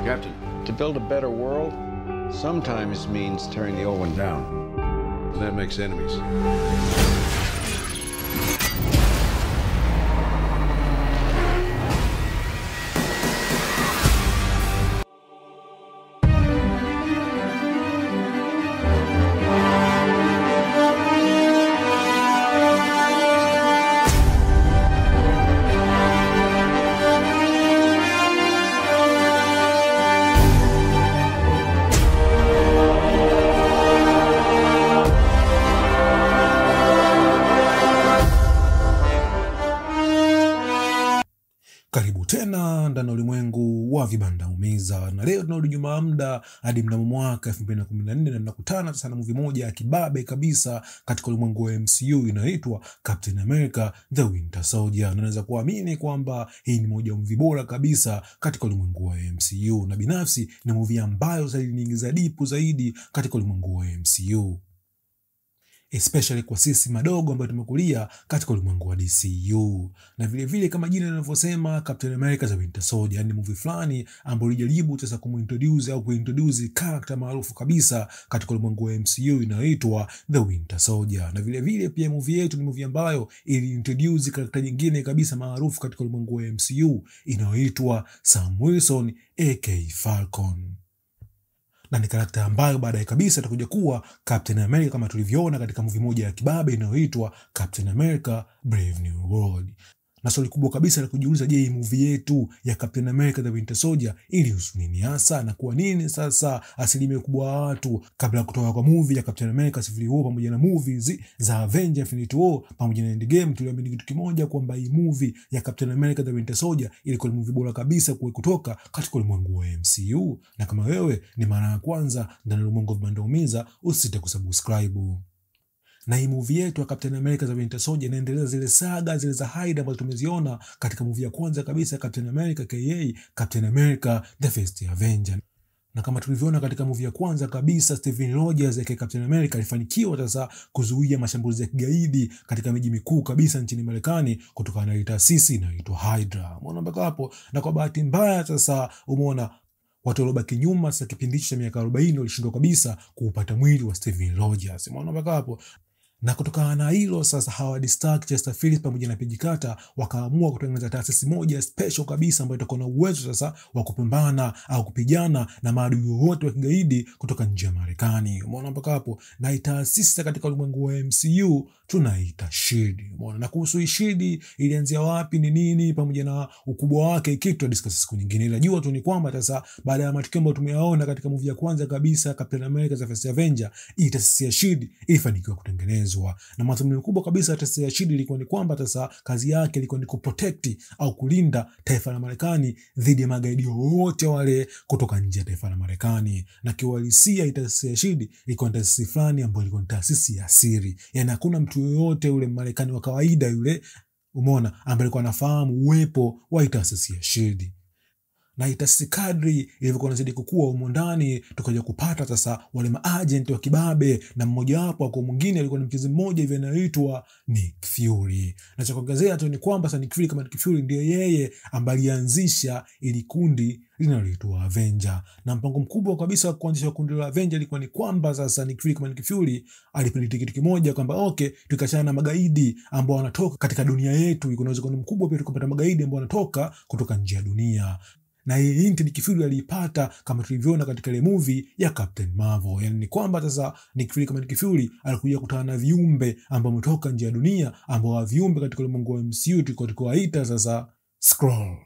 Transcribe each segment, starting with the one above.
Captain, to build a better world sometimes means tearing the old one down. And that makes enemies. Karibu tena ndani ya ulimwengu wa vibanda umiza, na leo tunarudi nyuma muda hadi mnamo mwaka 2014 na tunakutana sasa na movie moja ya kibabe kabisa katika ulimwengu wa MCU inaitwa Captain America The Winter Soldier. Na naweza kuamini kwamba hii ni moja ya movie bora kabisa katika ulimwengu wa MCU, na binafsi ni movie ambayo zaidi niingiza dipu zaidi katika ulimwengu wa MCU, especially kwa sisi madogo ambao tumekulia katika ulimwengu wa DCU. Na vile vile kama jina linavyosema, Captain America The Winter Soldier ni movie fulani ambayo ilijaribu sasa kuintroduce character maarufu kabisa katika ulimwengu wa MCU inaitwa The Winter Soldier. Na vile vile pia movie yetu ni movie ambayo iliintroduce character nyingine kabisa maarufu katika ulimwengu wa MCU inaitwa Sam Wilson aka Falcon. Na ni karakta ambayo baadaye kabisa atakuja kuwa Captain America kama tulivyoona katika movie moja ya kibabe inayoitwa Captain America Brave New World. Na swali kubwa kabisa la kujiuliza, je, movie yetu ya Captain America The Winter Soldier ilihusu nini hasa, na kwa nini sasa asilimia kubwa wa watu kabla ya kutoka kwa movie ya Captain America Civil War pamoja na movies za Avengers Infinity War pamoja na Endgame tuliamini kitu kimoja, kwamba hii movie ya Captain America The Winter Soldier ilikuwa ni movie bora kabisa kutoka katika ulimwengu wa MCU. Na kama wewe ni mara ya kwanza ndani ya ulimwengu wa vibanda umiza, usisite kusubscribe. Na hii movie yetu ya Captain America The Winter Soldier inaendeleza zile saga zile za Hyde ambazo tumeziona katika movie ya kwanza kabisa Captain America aka Captain America The First Avenger. Na kama tulivyoona katika movie ya kwanza kabisa, Steve Rogers aka Captain America alifanikiwa sasa kuzuia mashambulizi ya kigaidi katika miji mikuu kabisa nchini Marekani kutokana na taasisi inayoitwa Hydra. Umeona mpaka hapo? Na kwa bahati mbaya sasa umeona watu waliobaki nyuma sasa kipindi cha miaka 40 walishindwa kabisa kuupata mwili wa Steve Rogers. Umeona mpaka hapo? Na kutokana na hilo sasa Howard Stark, Chester Phillips pamoja na Peggy Carter wakaamua kutengeneza taasisi moja special kabisa ambayo itakuwa na uwezo sasa wa kupambana au kupigana na maadui wote wa kigaidi kutoka nje ya Marekani. Umeona mpaka hapo? Na taasisi katika ulimwengu wa MCU tunaita SHIELD. Umeona? Na kuhusu SHIELD ilianzia wapi, ni nini pamoja na ukubwa wake, kitu tu discuss siku nyingine. Ila jua tu ni kwamba sasa baada ya matukio ambayo tumeyaona katika movie ya kwanza kabisa Captain America The First Avenger, hii taasisi ya SHIELD ilifanikiwa kutengenezwa. Na madhumuni makubwa kabisa ya taasisi ya SHIELD ilikuwa ni kwamba sasa kazi yake ilikuwa ni kuprotect au kulinda taifa la Marekani dhidi ya magaidi wote wale kutoka nje ya taifa la Marekani. Na kiuhalisia taasisi ya SHIELD ilikuwa taasisi fulani ambayo ilikuwa ni taasisi ya siri. Yaani hakuna mtu yoyote yule Marekani wa kawaida yule, umeona, ambaye alikuwa anafahamu uwepo wa taasisi ya SHIELD. Na taasisi kadri ilivyokuwa inazidi kukua humo ndani tukaja kupata sasa wale maagent wa kibabe, na mmoja wapo kwa mwingine alikuwa ni mchezaji mmoja hivi anaitwa Nick Fury. Na cha kuongezea tu ni kwamba sasa Nick Fury kama Nick Fury ndiye yeye ambaye alianzisha ili kundi linaloitwa Avenger. Na mpango mkubwa kabisa wa kuanzisha kundi la Avenger ilikuwa ni kwamba sasa Nick Fury kama Nick Fury alipendekeza kitu kimoja, kwamba okay, tukachana na magaidi ambao wanatoka katika dunia yetu, iko na uwezekano mkubwa pia tukapata magaidi ambao wanatoka kutoka nje ya dunia. Na hii hint Nick Fury aliipata kama tulivyoona katika ile movie ya Captain Marvel. Yani ni kwamba sasa Nick Fury kama Nick Fury alikuja kukutana na viumbe ambao wametoka nje ya dunia, ambao viumbe katika ulimwengu wa MCU tulikowaita sasa Skrull.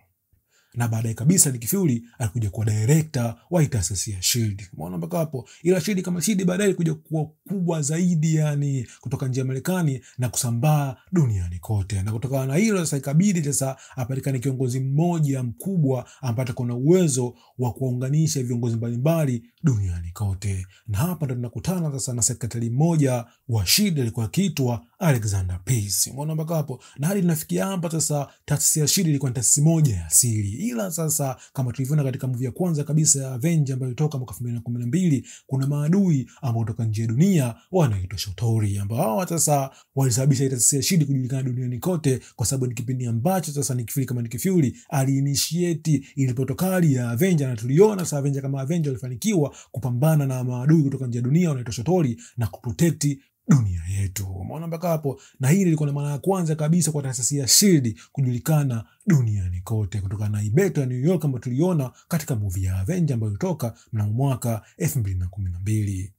Na baadaye kabisa Nick Fury alikuja kuwa director wa taasisi ya SHIELD. Umeona mpaka hapo? Ila SHIELD kama SHIELD baadaye ilikuja kuwa kubwa zaidi, yani kutoka nje ya Marekani na kusambaa duniani kote. Na kutokana na hilo sasa ikabidi sasa apatikane kiongozi mmoja mkubwa ambaye atakuwa na uwezo wa kuunganisha viongozi mbalimbali duniani kote. Na hapa ndo tunakutana sasa na sekretari mmoja wa SHIELD alikuwa akiitwa Alexander Pierce. Umeona mpaka hapo? Na hadi tunafikia hapa sasa taasisi ya SHIELD ilikuwa ni taasisi moja ya siri. Ila sasa kama tulivyoona katika movie ya kwanza kabisa ya Avenger ambayo ilitoka mwaka 2012, kuna maadui ambao kutoka nje ya dunia wanaitwa Shotori, ambao sasa walisababisha ile taasisi ya SHIELD kujulikana duniani kote, kwa sababu ni kipindi ambacho sasa Nick Fury kama Nick Fury aliinitiate ile protokali ya Avenger, na tuliona sasa Avenger kama Avenger walifanikiwa kupambana na maadui kutoka nje ya dunia wanaitwa Shotori na kuprotect dunia yetu. Umeona mpaka hapo? Na hili lilikuwa ni mara ya kwanza kabisa kwa taasisi ya SHIELD kujulikana duniani kote kutokana na ibeto ya New York ambayo tuliona katika movie ya Avenger ambayo ilitoka mnamo mwaka 2012.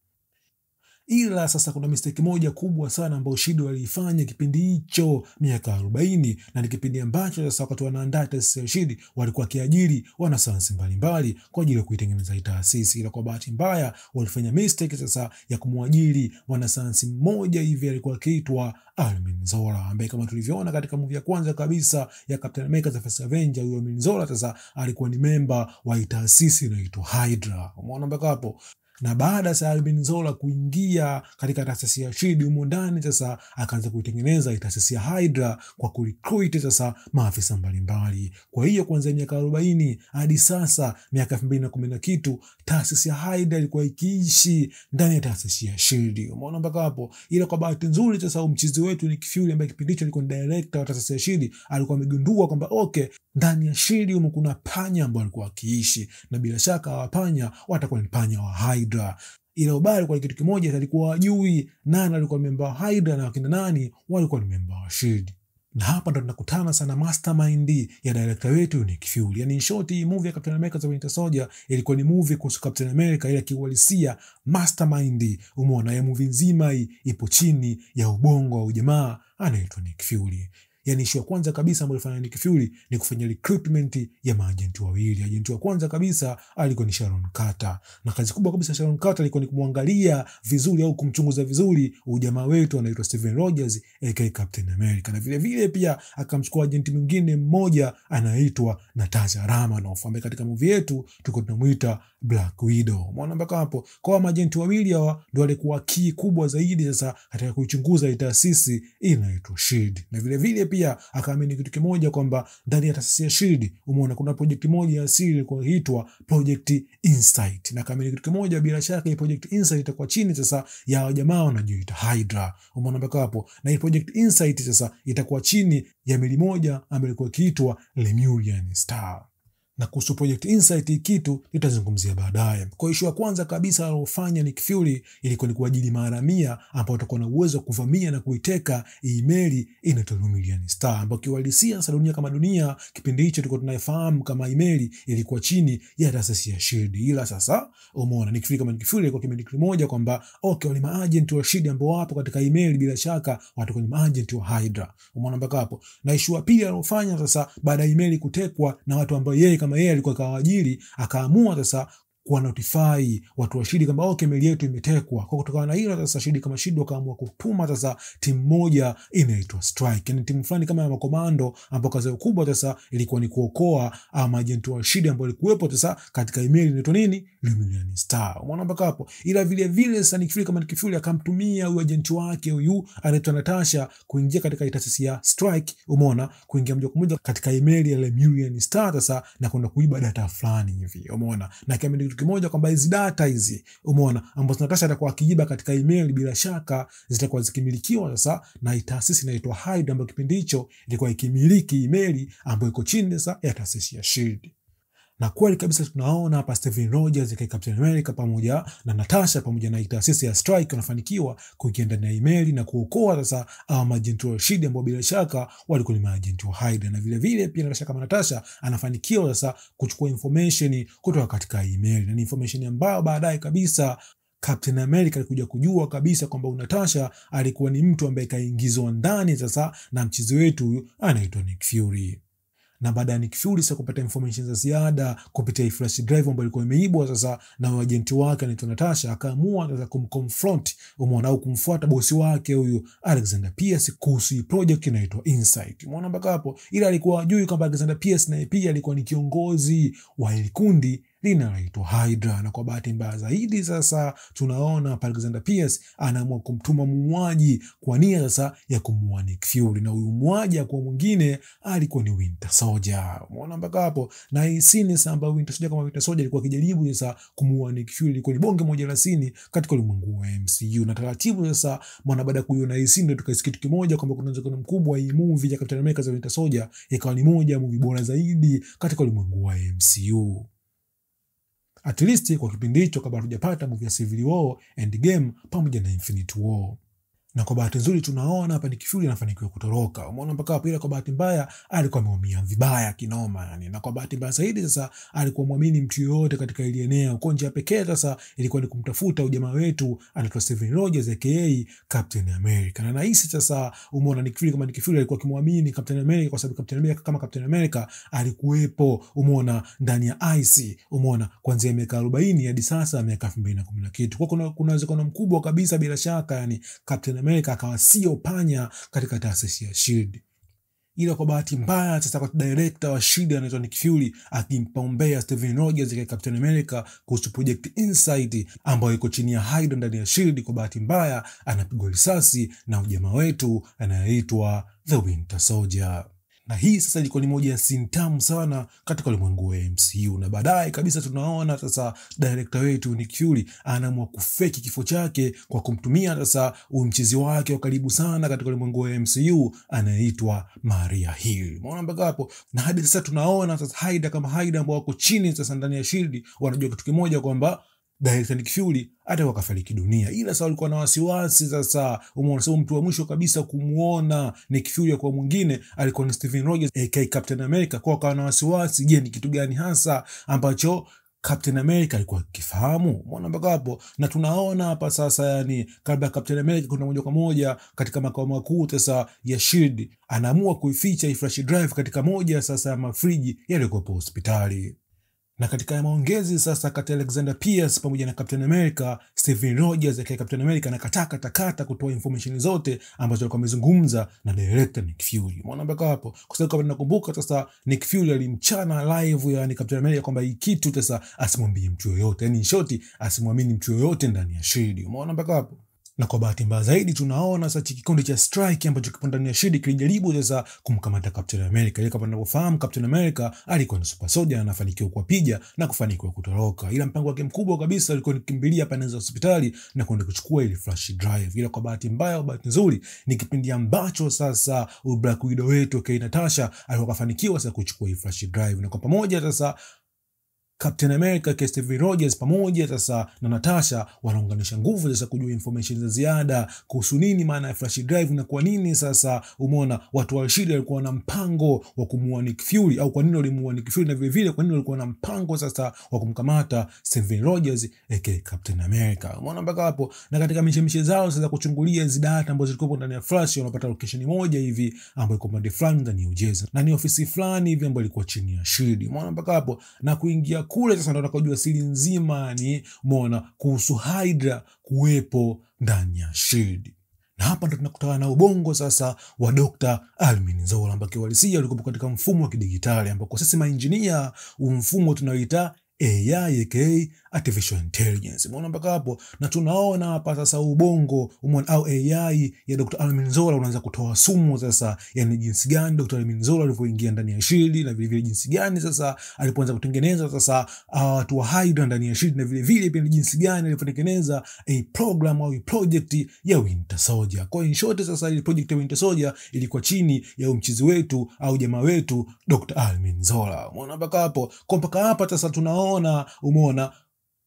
Ila sasa kuna mistake moja kubwa sana ambayo SHIELD waliifanya kipindi hicho miaka 40, na ni kipindi ambacho sasa wakati wanaandaa taasisi ya SHIELD walikuwa kiajiri wanasayansi mbalimbali kwa ajili ya kuitengeneza hii taasisi. Ila kwa bahati mbaya walifanya mistake sasa ya kumwajiri mwanasayansi mmoja hivi alikuwa akiitwa Armin Zola, ambaye kama tulivyoona katika movie ya kwanza kabisa ya Captain America: The First Avenger, huyo Armin Zola sasa alikuwa ni memba wa hii taasisi inaitwa Hydra. Umeona mpaka hapo? Na baada ya Armin Zola kuingia katika taasisi ya SHIELD humo ndani sasa akaanza kuitengeneza taasisi ya Hydra kwa kurecruit sasa maafisa mbalimbali. Kwa hiyo kuanzia miaka 40 hadi sasa miaka 2010 na kitu, taasisi ya Hydra ilikuwa ikiishi ndani ya taasisi ya SHIELD. Umeona mpaka hapo? Ila kwa bahati nzuri sasa mchizi wetu Nick Fury ambaye kipindi hicho alikuwa director wa taasisi ya SHIELD alikuwa amegundua kwamba ndani ya SHIELD humo kuna panya ambao walikuwa wakiishi, na bila shaka wapanya watakuwa ni panya wa Hydra. Ila ubali kwa kitu kimoja, alikuwa wajui nani alikuwa member wa Hydra na wakina nani walikuwa ni member wa SHIELD. Na hapa ndo tunakutana sana mastermind ya director wetu Nick Fury. Yani in short, hii movie ya Captain America: The Winter Soldier ilikuwa ni movie kuhusu Captain America, ila kiuhalisia mastermind, umeona, ya movie nzima hii ipo chini ya ubongo wa jamaa anaitwa Nick Fury. Yani issue ya kwanza kabisa ambayo ilifanya Nick Fury ni kufanya recruitment ya maagenti wawili. Agenti wa kwanza kabisa alikuwa ni Sharon Carter, na kazi kubwa kabisa Sharon Carter ilikuwa ni kumwangalia vizuri au kumchunguza vizuri ujamaa wetu anaitwa Steven Rogers aka Captain America, na vile vile pia akamchukua agenti mwingine mmoja anaitwa Natasha Romanoff ambaye katika movie yetu tuko tunamuita Black Widow. Umeona mpaka hapo? Kwa maagenti wawili hawa ndio walikuwa key kubwa zaidi sasa katika kuichunguza taasisi inaitwa SHIELD. Na vile vile pia akaamini kitu kimoja kwamba ndani ya taasisi ya SHIELD umeona kuna project moja ya siri ilikuwa inaitwa Project Insight, na akaamini kitu kimoja, bila shaka hii Project Insight itakuwa chini sasa ya jamaa wanajiita Hydra. Umeona mpaka hapo? Na hii Project Insight sasa itakuwa chini ya meli moja ambayo ilikuwa ikiitwa Lemurian Star. Na kuhusu Project Insight kitu nitazungumzia baadaye. Kwa issue ya kwanza kabisa alofanya Nick Fury ilikuwa ni kuajili maharamia ambao watakuwa na uwezo wa kuvamia na kuiteka email inaitwa Lemurian Star, ambao kiuhalisia sasa dunia kama dunia kipindi hicho tulikuwa tunaifahamu kama email ilikuwa chini ya taasisi ya SHIELD. Ila sasa umeona Nick Fury kama Nick Fury ilikuwa kimiliki moja kwamba wale maagent wa SHIELD ambao wapo katika email bila shaka watakuwa ni maagent wa Hydra. Umeona mpaka hapo? Na issue ya pili alofanya sasa baada ya email kutekwa na watu ambao yeye kama yeye alikuwa kawaajiri, akaamua sasa kuwa notify watu wa SHIELD kwamba meli yetu imetekwa. Kwa kutokana na hilo sasa SHIELD kama SHIELD wakaamua kutuma sasa timu moja inaitwa Strike, yani timu fulani kama ya makomando ambao kazi kubwa sasa ilikuwa ni kuokoa maagenti wa SHIELD ambao walikuwepo sasa katika email inaitwa nini, Lemurian Star. Umeona mpaka hapo? Ila vile vile sasa Nick Fury kama Nick Fury akamtumia huyo agenti wake huyu anaitwa Natasha kuingia katika taasisi ya Strike, umeona, kuingia moja kwa moja katika email ya Lemurian Star sasa na kwenda kuiba data fulani hivi, umeona, na kama kitu kimoja kwamba hizi data hizi, umeona, ambazo Natasha atakuwa akijiba katika email bila shaka zitakuwa zikimilikiwa sasa na taasisi inaitwa Hydra ambayo kipindi hicho ilikuwa ikimiliki email ambayo iko chini sasa ya taasisi ya SHIELD. Na kweli kabisa tunaona hapa Steven Rogers aka Captain America pamoja na Natasha pamoja na taasisi ya Strike wanafanikiwa kuingia ndani ya email na kuokoa sasa maagenti wa SHIELD ambao bila shaka walikuwa ni maagenti wa Hydra. Na vile vile pia Natasha kama Natasha anafanikiwa sasa kuchukua information kutoka katika email, na information ambayo baadaye kabisa Captain America alikuja kujua kabisa kwamba Natasha alikuwa ni mtu ambaye kaingizwa ndani sasa na mchizi wetu anaitwa Nick Fury. Na baada ya Nick Fury sasa kupata information za ziada kupitia flash drive ambayo ilikuwa imeibwa sasa na agenti wake anaitwa Natasha, akaamua sasa kumconfront, umeona, au kumfuata bosi wake huyu Alexander Pierce kuhusu project inaitwa Insight. Umeona mpaka hapo? Ila alikuwa hajui kwamba Alexander Pierce naye pia alikuwa ni kiongozi wa kundi linaloitwa Hydra. Na kwa bahati mbaya zaidi sasa tunaona Alexander Pierce anaamua kumtuma muuaji kwa nia sasa ya kumuua Nick Fury, na huyu muuaji kwa mwingine alikuwa ni Winter Soldier. Umeona mpaka hapo? Na hii scene sasa ambayo Winter Soldier alikuwa akijaribu sasa kumuua Nick Fury ilikuwa ni bonge moja la scene katika ulimwengu wa MCU. Na taratibu sasa mwana baada ya kuiona hii scene ndio tukasikia kitu kimoja kwamba kuna uwezekano mkubwa hii movie ya Captain America za Winter Soldier ikawa ni moja ya movie bora zaidi katika ulimwengu wa MCU. At least kwa kipindi hicho kabla hatujapata movie ya Civil War, Endgame pamoja na Infinity War. Na kwa bahati nzuri tunaona hapa Nick Fury anafanikiwa kutoroka. Umeona mpaka hapo, ila kwa bahati mbaya alikuwa ameumia vibaya kinoma yani. Na kwa bahati mbaya zaidi sasa alikuwa muamini mtu yote katika ile eneo. Kwa njia pekee sasa ilikuwa ni kumtafuta ujamaa wetu anaitwa Steve Rogers aka Captain America. Na nahisi sasa umeona Nick Fury kama Nick Fury alikuwa kimwamini Captain America kwa sababu Captain America kama Captain America alikuwepo umeona ndani ya IC umeona kuanzia miaka 40 hadi sasa miaka 2010 na kitu. Kwa kuna uwezekano mkubwa kabisa bila shaka yani Captain America akawa sio panya katika taasisi ya Shield. Ila kwa bahati mbaya sasa kwa director wa Shield anaitwa Nick Fury akimpaombea Steven Rogers kwa Captain America kuhusu Project Insight ambayo iko chini ya Hydra ndani ya Shield, kwa bahati mbaya anapigwa risasi na ujamaa wetu anayeitwa The Winter Soldier. Na hii sasa ilikuwa ni moja ya scene tamu sana katika ulimwengu wa MCU. Na baadaye kabisa tunaona sasa director wetu Nick Fury anaamua kufeki kifo chake kwa kumtumia sasa mchizi wake wa karibu sana katika ulimwengu wa MCU anaitwa Maria Hill. Umeona mpaka hapo? Na hadi sasa tunaona sasa Hydra kama Hydra ambao wako chini sasa ndani ya Shield wanajua kitu kimoja kwamba director Nick Fury hata wakafariki dunia. Ila sasa walikuwa na wasiwasi sasa. Umeona sasa mtu wa mwisho kabisa kumuona Nick Fury kwa mwingine alikuwa ni Steven Rogers aka Captain America. Kwa wakawa na wasiwasi, je, ni kitu gani hasa ambacho Captain America alikuwa akifahamu? Umeona mpaka hapo? Na tunaona hapa sasa yani kabla Captain America kuna moja kwa moja katika makao makuu sasa ya Shield anaamua kuificha hii flash drive katika moja sasa ya mafriji yaliyokuwa hospitali. Na katika maongezi sasa kati ya Alexander Pierce pamoja na Captain America, Steve Rogers aka Captain America anakatakata kutoa information zote ambazo alikuwa amezungumza na director Nick Fury. Umeona mpaka hapo? Kwa sababu kama nakumbuka sasa Nick Fury alimchana live yani Captain America kwamba hii kitu sasa asimwambie mtu yoyote. Yani in short asimwamini mtu yoyote ndani ya Shield. Umeona mpaka hapo? Na kwa bahati mbaya zaidi tunaona sasa kikundi cha Strike ambacho kipo ndani ya Shield kilijaribu sasa kumkamata Captain America. Ile kama tunavyofahamu Captain America alikuwa ni super soldier, anafanikiwa kuwapiga na kufanikiwa kutoroka. Ila mpango wake mkubwa kabisa alikuwa ni kukimbilia pale nje hospitali na kwenda kuchukua ile flash drive. Ila kwa bahati mbaya au bahati nzuri ni kipindi ambacho sasa Black Widow wetu Kay Natasha alikuwa kafanikiwa sasa kuchukua ile flash drive, na kwa pamoja sasa Captain America, Steve Rogers pamoja sasa na Natasha wanaunganisha nguvu sasa kujua information za ziada kuhusu nini maana ya flash drive na kwa nini sasa umeona watu wa Shield walikuwa na mpango wa kumuua Nick Fury, au kwa nini walimuua Nick Fury, na vile vile kwa nini walikuwa na mpango sasa wa kumkamata Steve Rogers aka Captain America. Umeona mpaka hapo? Na katika mishemishe zao sasa kuchungulia hizo data ambazo zilikuwa ndani ya flash wanapata location moja hivi ambayo iko pande fulani ndani ya Uingereza na ni ofisi fulani hivi ambayo ilikuwa chini ya Shield. Umeona mpaka hapo? Na kuingia kule sasa ndo nakujua siri nzima ni umeona kuhusu Hydra kuwepo ndani ya Shield. Na hapa ndo tunakutana na ubongo sasa wa Dr. Almin Zola ambaye walisia alikuwa katika mfumo wa kidigitali ambako sisi maengineer mfumo tunaoita AI aka Artificial Intelligence. Umeona mpaka hapo? Na tunaona hapa sasa ubongo umeona au AI ya Dr. Almin Zola unaanza kutoa sumu sasa, yani jinsi gani Dr. Almin Zola alivyoingia ndani ya Shield na vile vile jinsi gani sasa alipoanza kutengeneza sasa watu wa Hydra ndani ya Shield na vile vile pia jinsi gani alipotengeneza a program au project ya Winter Soldier. Kwa in short sasa ile project ya Winter Soldier ilikuwa chini ya mchizi wetu au jamaa wetu Dr. Almin Zola. Umeona mpaka hapo? Kwa mpaka hapa sasa tunaona umeona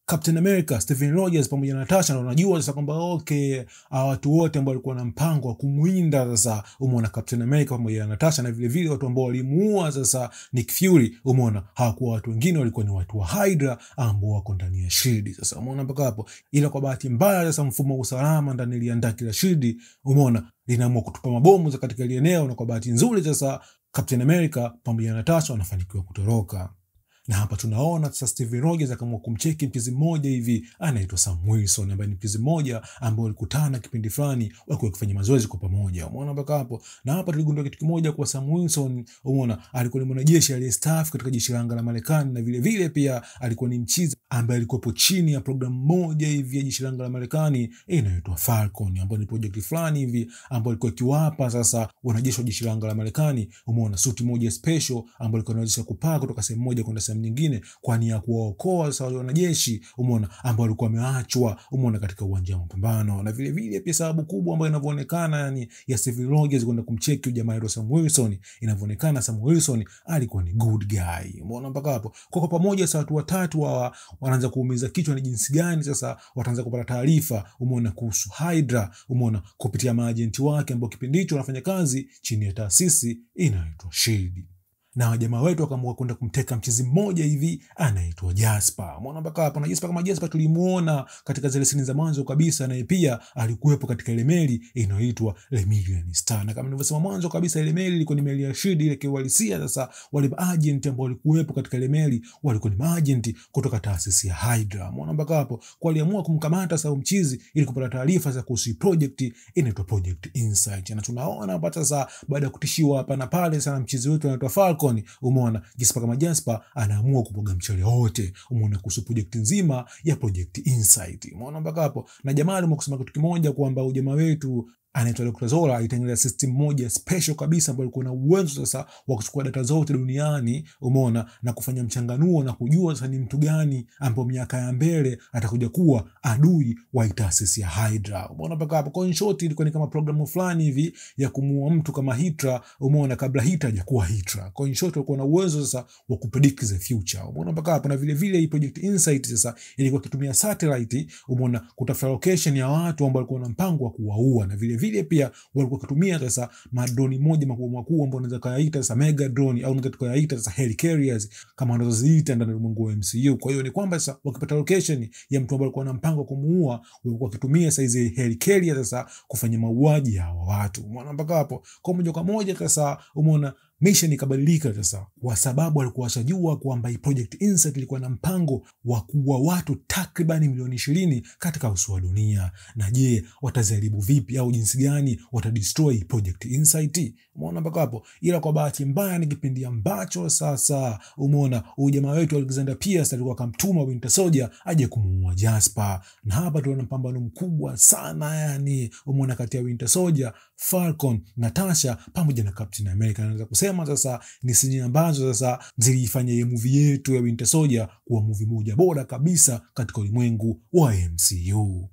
Captain America, Steve Rogers pamoja na Natasha na unajua sasa kwamba okay watu wote ambao walikuwa na mpango wa kumwinda sasa umeona Captain America pamoja na Natasha na vile vile watu ambao walimuua sasa Nick Fury umeona hawakuwa watu wengine, walikuwa ni watu wa Hydra ambao wako ndani ya Shield. Sasa umeona mpaka hapo? Ila kwa bahati mbaya sasa mfumo wa usalama ndani ya ndaki la Shield umeona linaamua kutupa mabomu za katika ile eneo, na kwa bahati nzuri sasa Captain America pamoja na Natasha wanafanikiwa kutoroka. Na hapa tunaona sasa Steven Rogers akaamua kumcheki mchezi mmoja hivi anaitwa Sam Wilson, ambaye ni mchezi mmoja ambao walikutana kipindi fulani walikuwa wakifanya mazoezi kwa pamoja. Umeona mpaka hapo. Na hapa tuligundua kitu kimoja kwa Sam Wilson, umeona, alikuwa ni mwanajeshi aliyestaafu katika jeshi la anga la Marekani, na vile vile pia alikuwa ni mchizi ambaye alikuwa chini ya programu moja hivi ya jeshi la anga la Marekani inaitwa Falcon, ambayo ni project fulani hivi ambayo ilikuwa ikiwapa sasa wanajeshi wa jeshi la anga la Marekani, umeona, suti moja special ambayo ilikuwa inaweza kupaa kutoka sehemu moja kwenda sehemu nyingine kwa nia ya kuwaokoa sasa wale wanajeshi, umeona, ambao walikuwa wameachwa, umeona, katika uwanja wa mapambano. Na vile vile pia sababu kubwa ambayo inavyoonekana yani ya Steven Rogers kwenda kumcheki jamaa wa Sam Wilson, inavyoonekana Sam Wilson alikuwa ni good guy. Umeona mpaka hapo. Kwa pamoja sasa watu watatu wanaanza kuumiza kichwa ni jinsi gani sasa wataanza kupata taarifa, umeona, kuhusu Hydra, umeona, kupitia maajenti wake ambao kipindi hicho wanafanya kazi chini ya taasisi inaitwa SHIELD. Na jamaa wetu akaamua kwenda kumteka mchezi mmoja hivi anaitwa Jasper. Umeona mpaka hapo. Na Jasper, kama Jasper tulimuona katika zile scene za mwanzo kabisa, na pia alikuwepo katika ile meli inayoitwa Lemurian Star. Na kama nilivyosema mwanzo kabisa, ile meli ilikuwa ni meli ya SHIELD ile kiuhalisia. Sasa wale agent ambao walikuwepo katika ile meli walikuwa ni agent kutoka taasisi ya Hydra. Umeona mpaka hapo. Kwa aliamua kumkamata sasa mchizi ili kupata taarifa za kuhusu project inaitwa Project Insight. Na tunaona hapa sasa baada ya kutishiwa hapa na pale sana mchizi wetu anaitwa Falcon, umeona, Jasper kama Jasper anaamua kupoga mchele wote, umeona, kuhusu project nzima ya Project Insight. Umeona mpaka hapo. Na jamaa aliamua kusema kitu kimoja kwamba jamaa wetu anaitwa Dr. Zola alitengeneza system moja special kabisa ambayo ilikuwa na uwezo sasa wa kuchukua data zote duniani, umeona, na kufanya mchanganuo na kujua sasa ni mtu gani ambaye miaka ya mbele atakuja kuwa adui wa taasisi ya Hydra. Umeona mpaka hapo. Kwa in short ilikuwa ni kama programu fulani hivi ya kumuua mtu kama Hydra, umeona, kabla Hydra hajakuwa Hydra. Kwa in short ilikuwa na uwezo sasa wa kupredict the future. Umeona mpaka hapo. Na vile vile hii Project Insight sasa ilikuwa kitumia satellite, umeona, kutafuta location ya watu ambao walikuwa na mpango wa kuwaua. Na vile vile pia walikuwa kutumia sasa madroni moja makubwa ambao unaweza kayaita sasa mega drone au unaweza kayaita sasa helicarriers kama wanazoziita ndani ya ulimwengu wa MCU. Kwa hiyo ni kwamba sasa wakipata location ya mtu ambaye alikuwa na mpango wa kumuua, walikuwa kutumia sasa hizo helicarriers sasa kufanya mauaji ya hawa watu. Umeona mpaka hapo. Kwa moja kwa moja sasa, umeona, mission ikabadilika sasa, kwa sababu walikuwa washajua kwamba hii Project Insight ilikuwa na mpango wa kuua watu takriban milioni 20 katika uso wa dunia. Na je, wataziharibu vipi au jinsi gani watadestroy Project Insight? Umeona mpaka hapo. Ila kwa bahati mbaya ni kipindi ambacho sasa, umeona, huyu jamaa wetu Alexander Pierce alikuwa akamtuma Winter Soldier aje kumuua Jasper. Na hapa tunaona mpambano mkubwa sana yani, umeona, kati ya Winter Soldier, Falcon, Natasha pamoja na Captain America. Naweza kusema sasa ni scene ambazo sasa zilifanya hii movie yetu ya Winter Soldier kuwa movie moja bora kabisa katika ulimwengu wa MCU.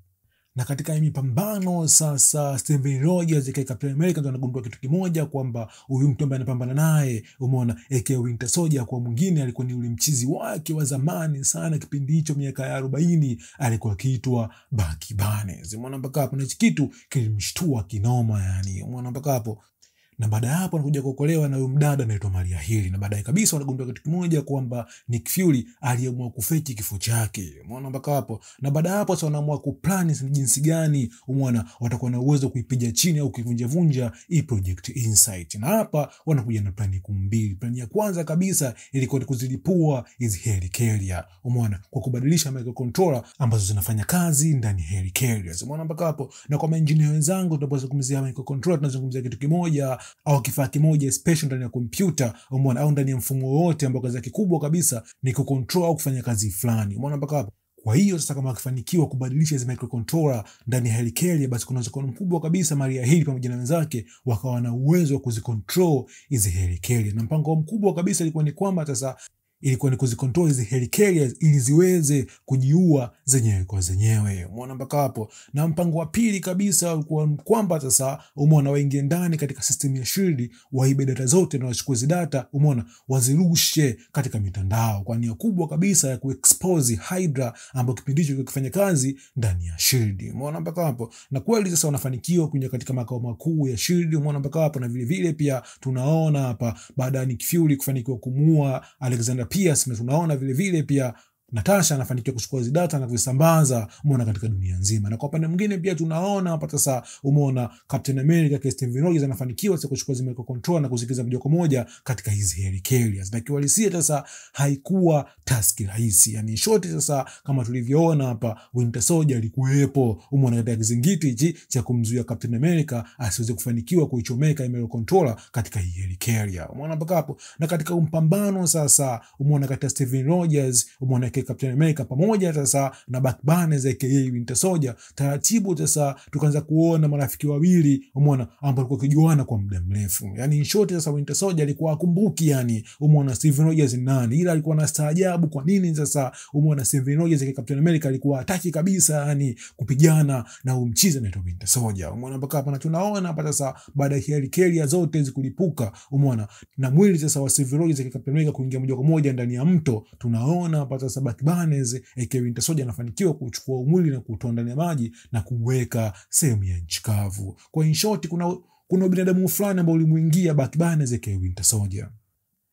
Na katika mipambano sasa, Steven Rogers aka Captain America ndo anagundua kitu kimoja kwamba huyu mtu ambaye anapambana naye, umeona, aka Winter Soldier, kwa mwingine alikuwa ni yule mchizi wake wa zamani sana kipindi hicho miaka ya 40, alikuwa akiitwa Bucky Barnes. Umeona mpaka hapo. Na hicho kitu kilimshtua kinoma yani. Umeona mpaka hapo. Na baada ya hapo anakuja kuokolewa na huyo mdada anaitwa Maria Hill. Na baadaye kabisa wanagundua kitu kimoja kwamba Nick Fury aliamua kufeki kifo chake. Umeona mpaka hapo. Na baada ya hapo sasa wanaamua kuplan ni jinsi gani, umeona, watakuwa na uwezo kuipiga chini au kuivunja hii Project Insight. Na hapa wanakuja na plani mbili. Plani ya kwanza kabisa ilikuwa ni kuzilipua hizi helicarrier, umeona, kwa kubadilisha microcontroller ambazo zinafanya kazi ndani ya helicarriers. Umeona mpaka hapo. Na kwa engineer wenzangu, tunapozungumzia microcontroller tunazungumzia kitu kimoja au kifaa kimoja special ndani ya kompyuta, umeona, au ndani ya mfumo wote ambao kazi yake kubwa kabisa ni kucontrol au kufanya kazi fulani. Umeona mpaka hapo. Kwa hiyo sasa kama akifanikiwa kubadilisha hizo microcontroller ndani ya helicarrier, basi kuna uwezekano mkubwa kabisa Maria Hill pamoja na wenzake wakawa na uwezo wa kuzicontrol hizo helicarrier. Na mpango mkubwa kabisa ilikuwa ni kwamba sasa ilikuwa ni kuzicontrol hizi helicarriers ili ziweze kujiua zenyewe kwa zenyewe. Umeona mpaka hapo. Na mpango wa pili kabisa ulikuwa kwamba sasa, umeona, waingie ndani katika system ya SHIELD, waibe data zote na wachukue hizo data, umeona, wazirushe katika mitandao kwa nia kubwa kabisa ya kuexpose Hydra ambao kipindi hicho kifanya kazi ndani ya SHIELD. Umeona mpaka hapo. Na kweli sasa wanafanikiwa kuingia katika makao makuu ya SHIELD. Umeona mpaka hapo. Na vile vile pia tunaona hapa baada ya Nick Fury kufanikiwa kumuua Alexander Pierce, na tunaona vile vile pia Natasha anafanikiwa kuchukua hizo data na kuzisambaza umeona katika dunia nzima. Na kwa upande mwingine pia tunaona hapa sasa umeona Captain America kwa Steven Rogers anafanikiwa sasa kuchukua zile control na kuzikiza moja kwa moja katika hizi helicarriers. Na kiwalisia sasa haikuwa task rahisi. Yani short sasa kama tulivyoona hapa Winter Soldier alikuwepo umeona katika kizingiti hichi cha kumzuia Captain America asiweze kufanikiwa kuichomeka email controller katika hii helicarrier. Umeona mpaka hapo. Na katika mpambano sasa umeona katika Steven Rogers umeona Captain America pamoja sasa na Bucky Barnes aka Winter Soldier, taratibu sasa tukaanza kuona marafiki wawili umeona ambao walikuwa kijuana kwa muda mrefu. Yani in short sasa Winter Soldier alikuwa akumbuki yani umeona Steven Rogers ni nani, ila alikuwa na staajabu kwa nini sasa umeona Steven Rogers aka Captain America alikuwa hataki kabisa yani kupigana na umchiza na Winter Soldier. Umeona mpaka hapa na tunaona hapa sasa baada ya helicarrier zote zikulipuka umeona na mwili sasa wa Steven Rogers aka Captain America kuingia moja kwa moja ndani ya mto, tunaona hapa sasa Bucky Barnes aka Winter Soldier anafanikiwa kuchukua mwili na kutoa ndani ya maji na kuweka sehemu ya nchi kavu. Kwa in short kuna binadamu fulani ambao ulimuingia Bucky Barnes aka Winter Soldier.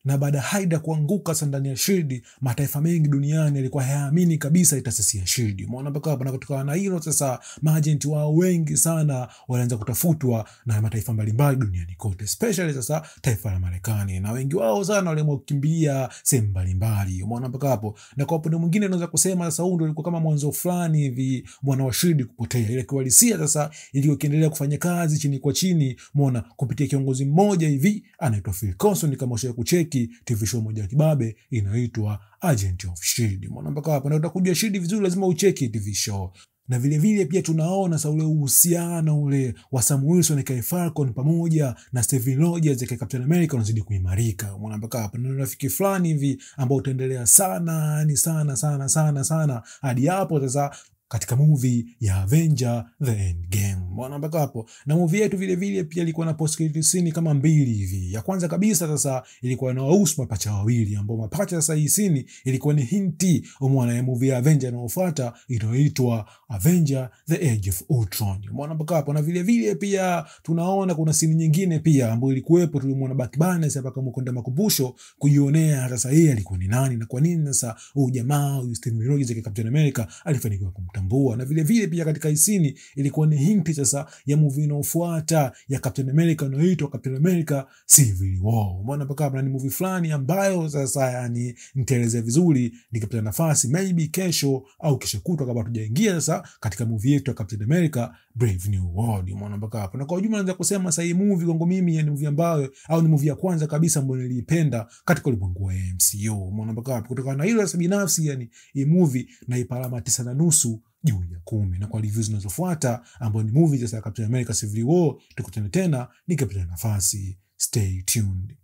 Na baada Hydra kuanguka sasa ndani ya Shield, mataifa mengi duniani yalikuwa hayaamini kabisa itasisi ya Shield. Umeona mpaka hapa na kutokana na hilo sasa maagent wao wengi sana walianza kutafutwa na mataifa mbalimbali duniani kote, especially sasa taifa la Marekani, na wengi wao sana waliamua kukimbia sehemu mbalimbali. Umeona mpaka hapo. Na kwa upande mwingine naweza kusema sasa huu ndio ulikuwa kama mwanzo fulani hivi mwana wa Shield kupotea. Ile kiwalisia sasa ilikuwa ikiendelea kufanya kazi chini kwa chini, umeona kupitia kiongozi mmoja hivi anaitwa Phil Coulson, kama ushawahi kucheki TV show moja ya kibabe inaitwa Agent of Shield. Umeona mpaka hapa na utakujua Shield vizuri lazima ucheki TV show. Na vile vile pia tunaona sasa ule uhusiano ule wa Sam Wilson na Falcon pamoja na Steven Rogers na Captain America unazidi kuimarika. Umeona mpaka hapa na rafiki fulani hivi ambao utaendelea sana ni sana hadi hapo sasa katika movie ya Avenger The Endgame. Umeona mpaka hapo. Na movie yetu vile vile pia ilikuwa na post credit scene kama mbili hivi. Ya kwanza kabisa sasa ilikuwa na wahusu mapacha wawili ambao mapacha sasa hii scene ilikuwa ni hinti umeona ya movie ya Avenger inayofuata inaitwa Avenger The Age of Ultron. Umeona mpaka hapo. Na vile vile pia tunaona kuna scene nyingine pia ambayo ilikuwepo, tulimuona Bucky Barnes hapa kama kwenda makumbusho kujionea sasa yeye alikuwa ni nani na kwa nini sasa huyu jamaa huyu Steven Rogers ya Captain America alifanikiwa kumtambua. Na vile vile pia katika isini ilikuwa ni hinti sasa ya movie inayofuata ya Captain America inayoitwa Captain America Civil War. Umeona mpaka hapa ni movie fulani ambayo sasa yani nitaeleza vizuri nikipata nafasi maybe kesho au kesho kutwa kabla tujaingia sasa katika movie yetu ya Captain America Brave New World. Umeona mpaka hapa. Na kwa ujumla naweza kusema sasa hii movie kwangu mimi ni movie ambayo au ni movie ya kwanza kabisa ambayo nilipenda katika ulimwengu wa MCU. Umeona mpaka hapa. Kutokana na hilo sasa binafsi yani hii movie naipa alama 9.5 juu ya 10. Na kwa reviews zinazofuata ambayo ni movie sasa Captain America Civil War tukutane tena nikipata nafasi. Stay tuned.